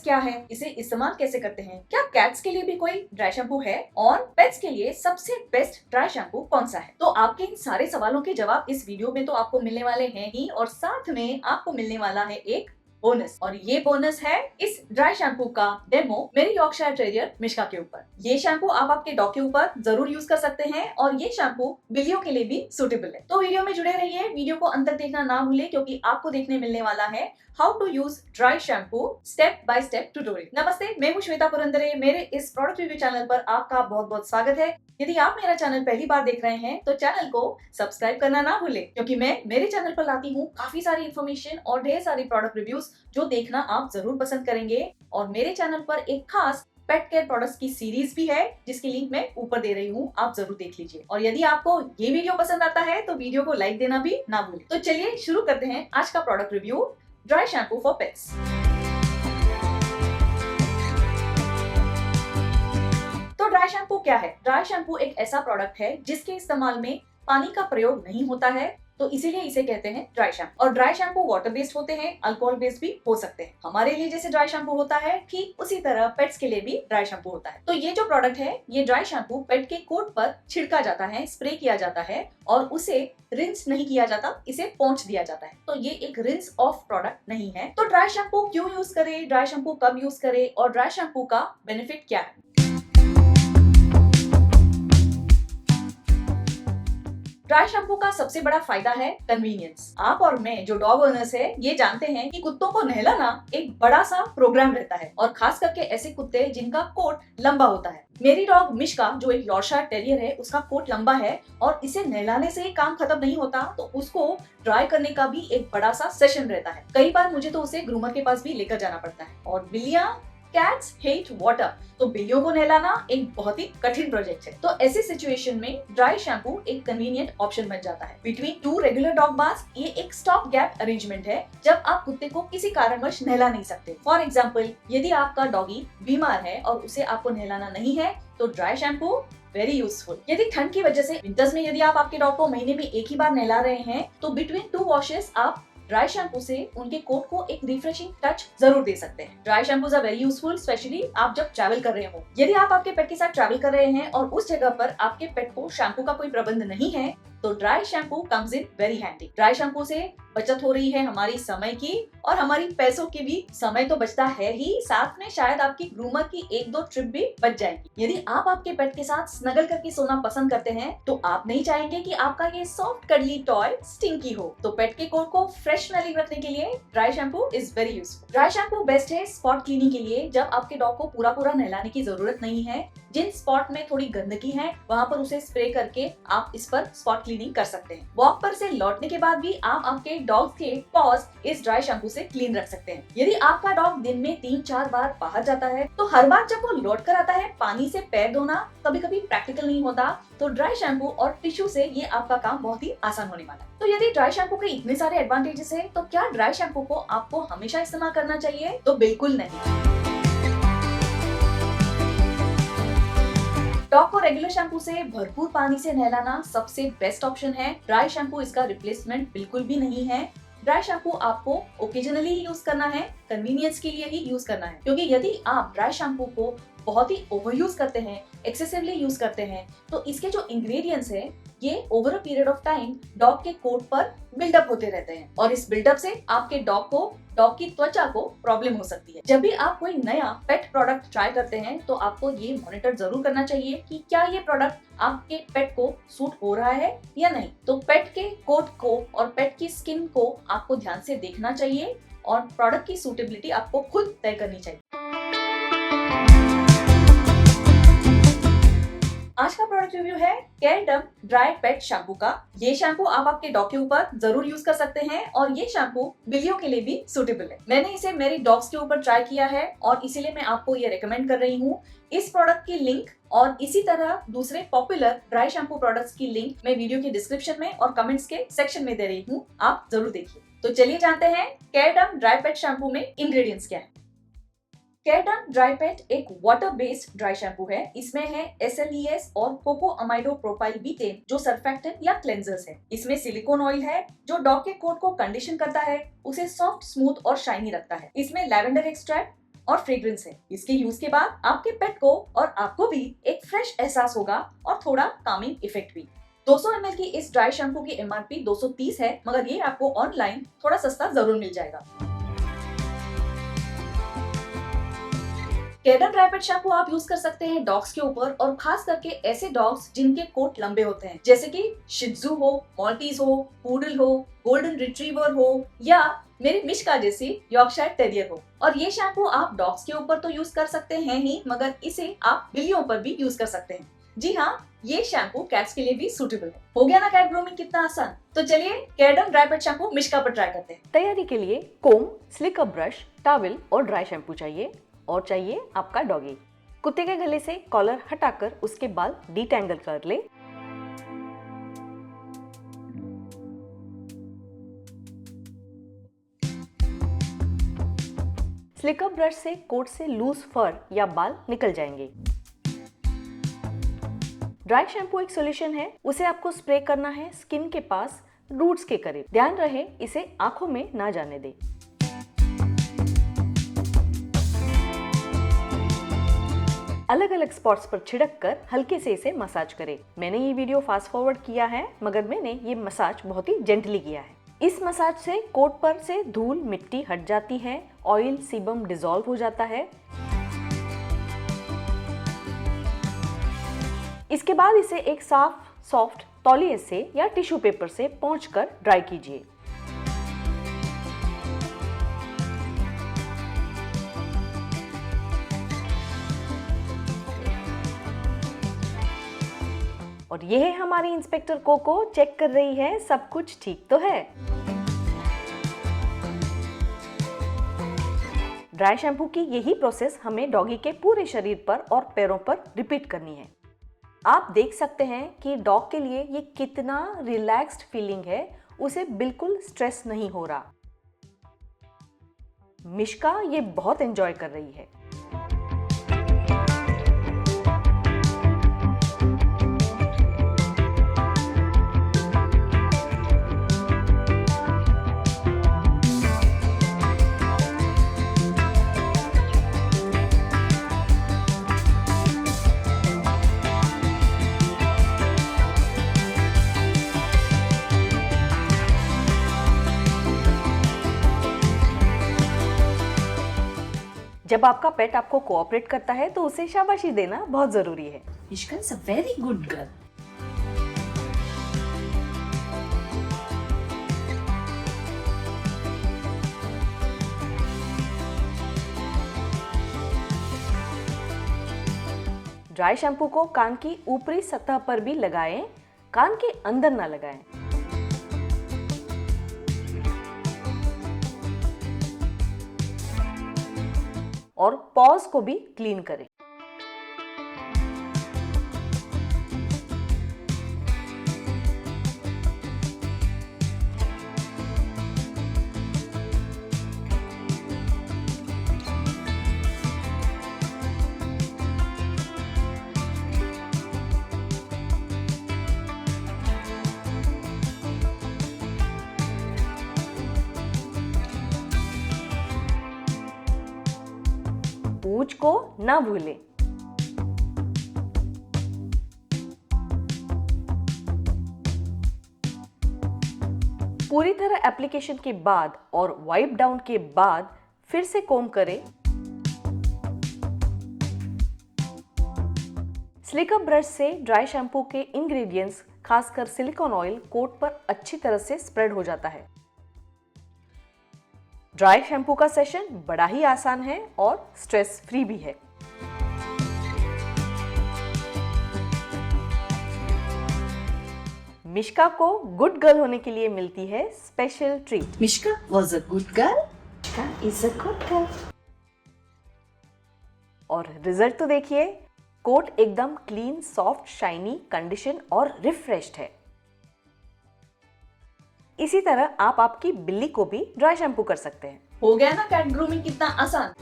क्या है, इसे इस्तेमाल कैसे करते हैं, क्या कैट्स के लिए भी कोई ड्राई शैम्पू है और पेट्स के लिए सबसे बेस्ट ड्राई शैम्पू कौन सा है। तो आपके इन सारे सवालों के जवाब इस वीडियो में तो आपको मिलने वाले हैं ही, और साथ में आपको मिलने वाला है एक बोनस, और ये बोनस है इस ड्राई शैम्पू का डेमो मेरी यॉर्कशायर टेरियर मिश्का के ऊपर। ये शैम्पू आप आपके डॉग के ऊपर जरूर यूज कर सकते हैं और ये शैम्पू बिल्लियों के लिए भी सुटेबल है। तो वीडियो में जुड़े रहिए, वीडियो को अंत तक देखना ना भूले, क्योंकि आपको देखने मिलने वाला है how to use dry shampoo step by step tutorial. नमस्ते, मैं हूँ श्वेता पुरंदरे। मेरे इस प्रोडक्ट रिव्यू चैनल पर आपका बहुत बहुत स्वागत है। यदि आप मेरा चैनल पहली बार देख रहे हैं तो चैनल को सब्सक्राइब करना ना भूलें, क्योंकि मैं मेरे चैनल पर लाती हूँ काफी सारी इन्फॉर्मेशन और ढेर सारी प्रोडक्ट रिव्यूज जो देखना आप जरूर पसंद करेंगे। और मेरे चैनल पर एक खास पेट केयर प्रोडक्ट्स की सीरीज भी है, जिसकी लिंक मैं ऊपर दे रही हूँ, आप जरूर देख लीजिए। और यदि आपको ये वीडियो पसंद आता है तो वीडियो को लाइक देना भी ना भूलें। तो चलिए शुरू करते हैं आज का product review, dry shampoo for pets. तो ड्राई शैम्पू क्या है? ड्राई शैम्पू एक ऐसा प्रोडक्ट है जिसके इस्तेमाल में पानी का प्रयोग नहीं होता है, तो इसीलिए इसे कहते हैं ड्राई शैम्पू। और ड्राई शैम्पू वाटर बेस्ड होते हैं, अल्कोहल बेस्ड भी हो सकते हैं। हमारे लिए जैसे ड्राई शैम्पू होता है, ठीक उसी तरह पेट्स के लिए भी ड्राई शैम्पू होता है। तो ये जो प्रोडक्ट है, ये ड्राई शैम्पू पेट के कोट पर छिड़का जाता है, स्प्रे किया जाता है और उसे रिंस नहीं किया जाता, इसे पोंछ दिया जाता है। तो ये एक रिंस ऑफ प्रोडक्ट नहीं है। तो ड्राई शैम्पू क्यों यूज करें, ड्राई शैम्पू कब यूज करें और ड्राई शैम्पू का बेनिफिट क्या है? ड्राई शैम्पू का सबसे बड़ा फायदा है कन्वीनियंस। आप और मैं जो डॉग ओनर्स है, ये जानते हैं कि कुत्तों को नहलाना एक बड़ा सा प्रोग्राम रहता है, और खास करके ऐसे कुत्ते जिनका कोट लंबा होता है। मेरी डॉग मिश्का जो एक यॉर्कशायर टेरियर है, उसका कोट लंबा है और इसे नहलाने से काम खत्म नहीं होता, तो उसको ड्राई करने का भी एक बड़ा सा सेशन रहता है। कई बार मुझे तो उसे ग्रूमर के पास भी लेकर जाना पड़ता है। और बिल्लियां, कैट्स हेट वाटर, तो बिल्लियों को नहलाना एक बहुत ही कठिन प्रोजेक्ट है। तो ऐसी सिचुएशन में ड्राई शैम्पू एक कन्वीनियंट ऑप्शन बन जाता है। Between two regular dog baths ये एक स्टॉप गैप अरेंजमेंट है, जब आप कुत्ते को किसी कारणवश नहला नहीं सकते। फॉर एग्जाम्पल, यदि आपका डॉगी बीमार है और उसे आपको नहलाना नहीं है, तो ड्राई शैम्पू वेरी यूजफुल। यदि ठंड की वजह से विंटर्स में यदि आप आपके डॉग को महीने में एक ही बार नहला रहे हैं, तो बिटवीन टू वॉशेस आप ड्राई शैम्पू से उनके कोट को एक रिफ्रेशिंग टच जरूर दे सकते हैं। Dry shampoos are very useful, specially आप जब ट्रैवल कर रहे हो। यदि आप आपके पेट के साथ ट्रैवल कर रहे हैं और उस जगह पर आपके पेट को शैम्पू का कोई प्रबंध नहीं है, तो dry shampoo comes in very handy. Dry shampoo से बचत हो रही है हमारी समय की और हमारी पैसों की भी। समय तो बचता है ही, साथ में शायद आपकी ग्रूमर की एक दो ट्रिप भी बच जाएगी। यदि आप आपके पेट के साथ स्नगल करके सोना पसंद करते हैं, तो आप नहीं चाहेंगे कि आपका ये सॉफ्ट कडली टॉय स्टिंकी हो। तो पेट के कोट को फ्रेश स्मेलिंग रखने के लिए dry shampoo is very useful. Dry shampoo best है स्पॉट क्लीनिंग के लिए, जब आपके डॉग को पूरा पूरा नहलाने की जरूरत नहीं है। जिन स्पॉट में थोड़ी गंदगी है, वहाँ पर उसे स्प्रे करके आप इस पर स्पॉट क्लीनिंग कर सकते हैं। वॉक पर से लौटने के बाद भी आप आपके डॉग के पॉज इस ड्राई शैम्पू से क्लीन रख सकते हैं। यदि आपका डॉग दिन में 3-4 बार बाहर जाता है, तो हर बार जब वो लौट कर आता है, पानी से पैर धोना कभी कभी प्रैक्टिकल नहीं होता। तो ड्राई शैम्पू और टिश्यू से ये आपका काम बहुत ही आसान होने वाला है। तो यदि ड्राई शैम्पू के इतने सारे एडवांटेजेस है, तो क्या ड्राई शैम्पू को आपको हमेशा इस्तेमाल करना चाहिए? तो बिल्कुल नहीं। डॉग को रेगुलर शैम्पू से भरपूर पानी से नहलाना सबसे बेस्ट ऑप्शन है। ड्राई शैम्पू इसका रिप्लेसमेंट बिल्कुल भी नहीं है। ड्राई शैम्पू आपको ओकेजनली ही यूज करना है, कन्वीनियंस के लिए ही यूज करना है। क्योंकि यदि आप ड्राई शैम्पू को बहुत ही ओवर यूज करते हैं, एक्सेसिवली यूज करते हैं, तो इसके जो इंग्रेडिएंट्स है, ये over a period of time dog के कोट पर बिल्डअप होते रहते हैं, और इस बिल्डअप से आपके डॉग की त्वचा को प्रॉब्लम हो सकती है। जब भी आप कोई नया पेट प्रोडक्ट ट्राई करते हैं, तो आपको ये मॉनिटर जरूर करना चाहिए कि क्या ये प्रोडक्ट आपके पेट को सूट हो रहा है या नहीं। तो पेट के कोट को और पेट की स्किन को आपको ध्यान से देखना चाहिए, और प्रोडक्ट की सूटेबिलिटी आपको खुद तय करनी चाहिए। आज का प्रोडक्ट रिव्यू है केयरडम ड्राई पेट शैम्पू का। ये शैम्पू आप आपके डॉग के ऊपर जरूर यूज कर सकते हैं, और ये शैम्पू बिल्लियों के लिए भी सूटेबल है। मैंने इसे मेरे डॉग्स के ऊपर ट्राई किया है, और इसीलिए मैं आपको ये रेकमेंड कर रही हूँ। इस प्रोडक्ट की लिंक और इसी तरह दूसरे पॉपुलर ड्राई शैम्पू प्रोडक्ट्स की लिंक मैं वीडियो के डिस्क्रिप्शन में और कमेंट्स के सेक्शन में दे रही हूँ, आप जरूर देखिए। तो चलिए जानते हैं केयरडम ड्राई पेट शैम्पू में इंग्रेडिएंट्स क्या है। केयरडम ड्राई पेट एक वाटर बेस्ड ड्राई शैम्पू है। इसमें है SLES और कोको अमाइडो प्रोपाइल बीटेन जो सर्फेक्टेंट या क्लेंजर्स है। इसमें सिलिकॉन ऑयल है जो डॉग के कोट को कंडीशन करता है, उसे सॉफ्ट, स्मूथ और शाइनी रखता है। इसमें लैवेंडर एक्सट्रैक्ट, और फ्रेग्रेंस है। इसके यूज के बाद आपके पेट को और आपको भी एक फ्रेश एहसास होगा और थोड़ा कामिंग इफेक्ट भी। 200 ml की इस ड्राई शैम्पू की MRP 230 है, मगर ये आपको ऑनलाइन थोड़ा सस्ता जरूर मिल जाएगा। केडन ड्राई पेट शैम्पू आप यूज कर सकते हैं डॉग्स के ऊपर, और खास करके ऐसे डॉग्स जिनके कोट लंबे होते हैं, जैसे कि शिट्जू हो, मॉल्टीज हो, पूडल हो, गोल्डन रिट्रीवर हो या मेरी मिश्का जैसी यॉर्कशायर टेरियर हो। और ये शैम्पू आप डॉग्स के ऊपर तो यूज कर सकते हैं ही, मगर इसे आप बिल्लियों पर भी यूज कर सकते हैं। जी हाँ, ये शैम्पू कैट्स के लिए भी सूटेबल है। हो गया ना कैट ग्रूमिंग कितना आसान। तो चलिए केडन ड्राई पेट शैम्पू मिश्का पर ट्राई करते हैं। तैयारी के लिए कोम, स्लिकर ब्रश, टॉवल और ड्राई शैम्पू चाहिए, और चाहिए आपका डॉगी। कुत्ते के गले से कॉलर हटाकर उसके बाल डिटैंगल कर ले। स्लिकर ब्रश से कोट से लूज फर या बाल निकल जाएंगे। ड्राई शैम्पू एक सॉल्यूशन है, उसे आपको स्प्रे करना है स्किन के पास, रूट्स के करीब। ध्यान रहे इसे आंखों में ना जाने दे। अलग अलग स्पॉट्स पर छिड़क कर हल्के से इसे मसाज करें। मैंने ये वीडियो फास्ट फॉरवर्ड किया है, मगर मैंने ये मसाज बहुत ही जेंटली किया है। इस मसाज से कोट पर से धूल मिट्टी हट जाती है, ऑयल सीबम डिसॉल्व हो जाता है। इसके बाद इसे एक साफ सॉफ्ट तौलिए से या टिश्यू पेपर से पोंछकर ड्राई कीजिए। और ये है हमारी इंस्पेक्टर कोको, चेक कर रही है सब कुछ ठीक तो है। ड्राई शैम्पू की यही प्रोसेस हमें डॉगी के पूरे शरीर पर और पैरों पर रिपीट करनी है। आप देख सकते हैं कि डॉग के लिए ये कितना रिलैक्स्ड फीलिंग है, उसे बिल्कुल स्ट्रेस नहीं हो रहा। मिश्का ये बहुत एंजॉय कर रही है। जब आपका पेट आपको कोऑपरेट करता है तो उसे शाबाशी देना बहुत जरूरी है। Mishka is a very good girl. Dry shampoo को कान की ऊपरी सतह पर भी लगाएं, कान के अंदर ना लगाएं। और पॉज को भी क्लीन करें। पूंछ को ना भूलें। पूरी तरह एप्लीकेशन के बाद और वाइप डाउन के बाद फिर से कोम करें। स्लिकर ब्रश से ड्राई शैम्पू के इंग्रेडिएंट्स, खासकर सिलिकॉन ऑयल, कोट पर अच्छी तरह से स्प्रेड हो जाता है। ड्राई शैम्पू का सेशन बड़ा ही आसान है और स्ट्रेस फ्री भी है। मिश्का को गुड गर्ल होने के लिए मिलती है special treat. Mishka was a good girl. Mishka is a good girl. और रिजल्ट तो देखिए, कोट एकदम क्लीन, सॉफ्ट, शाइनी, कंडीशन और रिफ्रेश्ड है। इसी तरह आप आपकी बिल्ली को भी ड्राई शैम्पू कर सकते हैं। हो गया ना कैट ग्रूमिंग कितना आसान।